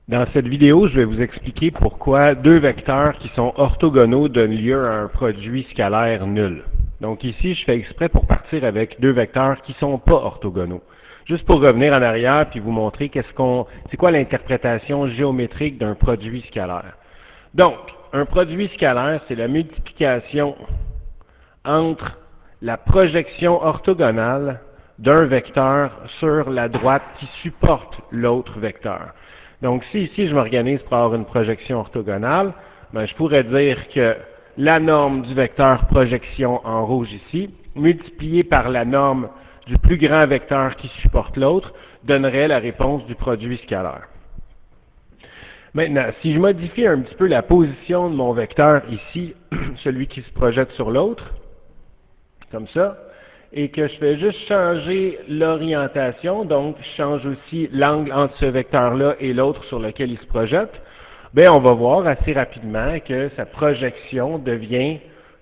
Dans cette vidéo, je vais vous expliquer pourquoi deux vecteurs qui sont orthogonaux donnent lieu à un produit scalaire nul. Donc ici, je fais exprès pour partir avec deux vecteurs qui ne sont pas orthogonaux. Juste pour revenir en arrière puis vous montrer c'est quoi l'interprétation géométrique d'un produit scalaire. Donc, un produit scalaire, c'est la multiplication entre la projection orthogonale d'un vecteur sur la droite qui supporte l'autre vecteur. Donc, si ici je m'organise pour avoir une projection orthogonale, ben, je pourrais dire que la norme du vecteur projection en rouge ici, multipliée par la norme du plus grand vecteur qui supporte l'autre, donnerait la réponse du produit scalaire. Maintenant, si je modifie un petit peu la position de mon vecteur ici, celui qui se projette sur l'autre, comme ça, et que je fais juste changer l'orientation, donc je change aussi l'angle entre ce vecteur-là et l'autre sur lequel il se projette, bien on va voir assez rapidement que sa projection devient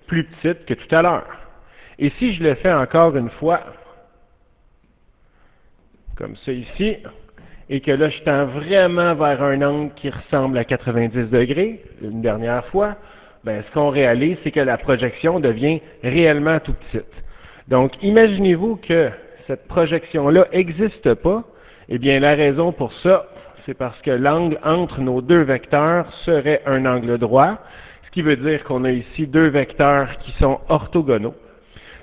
plus petite que tout à l'heure. Et si je le fais encore une fois, comme ça ici, et que là je tends vraiment vers un angle qui ressemble à 90 degrés, une dernière fois, bien ce qu'on réalise, c'est que la projection devient réellement tout petite. Donc, imaginez-vous que cette projection-là n'existe pas. Eh bien, la raison pour ça, c'est parce que l'angle entre nos deux vecteurs serait un angle droit, ce qui veut dire qu'on a ici deux vecteurs qui sont orthogonaux.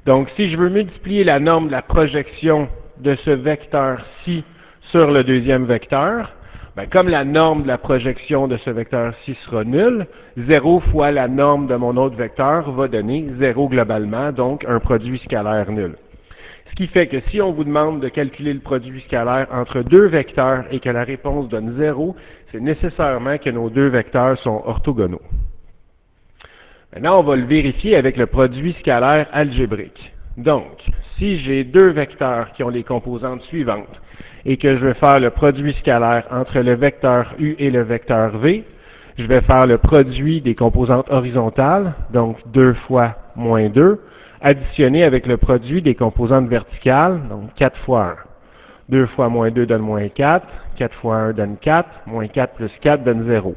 Donc, si je veux multiplier la norme de la projection de ce vecteur-ci sur le deuxième vecteur, bien, comme la norme de la projection de ce vecteur-ci sera nulle, 0 fois la norme de mon autre vecteur va donner 0 globalement, donc un produit scalaire nul. Ce qui fait que si on vous demande de calculer le produit scalaire entre deux vecteurs et que la réponse donne 0, c'est nécessairement que nos deux vecteurs sont orthogonaux. Maintenant, on va le vérifier avec le produit scalaire algébrique. Donc, si j'ai deux vecteurs qui ont les composantes suivantes, et que je vais faire le produit scalaire entre le vecteur U et le vecteur V, je vais faire le produit des composantes horizontales, donc 2 fois moins 2, additionné avec le produit des composantes verticales, donc 4 fois 1. 2 fois moins 2 donne moins 4, 4 fois 1 donne 4, moins 4 plus 4 donne 0.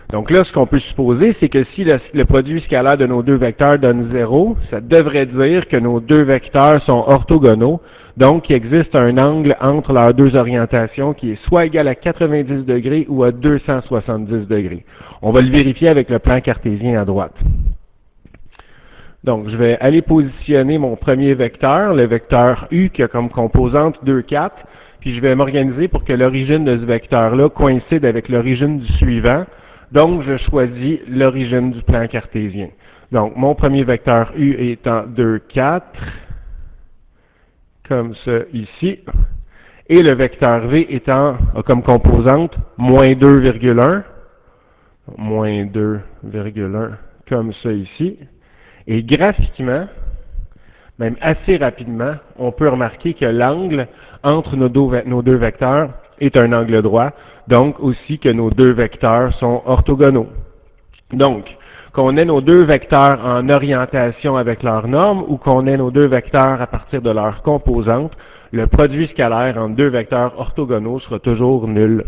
Donc là, ce qu'on peut supposer, c'est que si le produit scalaire de nos deux vecteurs donne 0, ça devrait dire que nos deux vecteurs sont orthogonaux, donc il existe un angle entre leurs deux orientations qui est soit égal à 90 degrés ou à 270 degrés. On va le vérifier avec le plan cartésien à droite. Donc, je vais aller positionner mon premier vecteur, le vecteur U qui a comme composante 2, 4, puis je vais m'organiser pour que l'origine de ce vecteur-là coïncide avec l'origine du suivant. Donc, je choisis l'origine du plan cartésien. Donc, mon premier vecteur U est en 2, 4, comme ça ici, et le vecteur V a comme composante moins 2,1, moins 2,1, comme ça ici. Et graphiquement, même assez rapidement, on peut remarquer que l'angle entre nos deux vecteurs est un angle droit, donc aussi que nos deux vecteurs sont orthogonaux. Donc, qu'on ait nos deux vecteurs en orientation avec leurs normes ou qu'on ait nos deux vecteurs à partir de leurs composantes, le produit scalaire entre deux vecteurs orthogonaux sera toujours nul.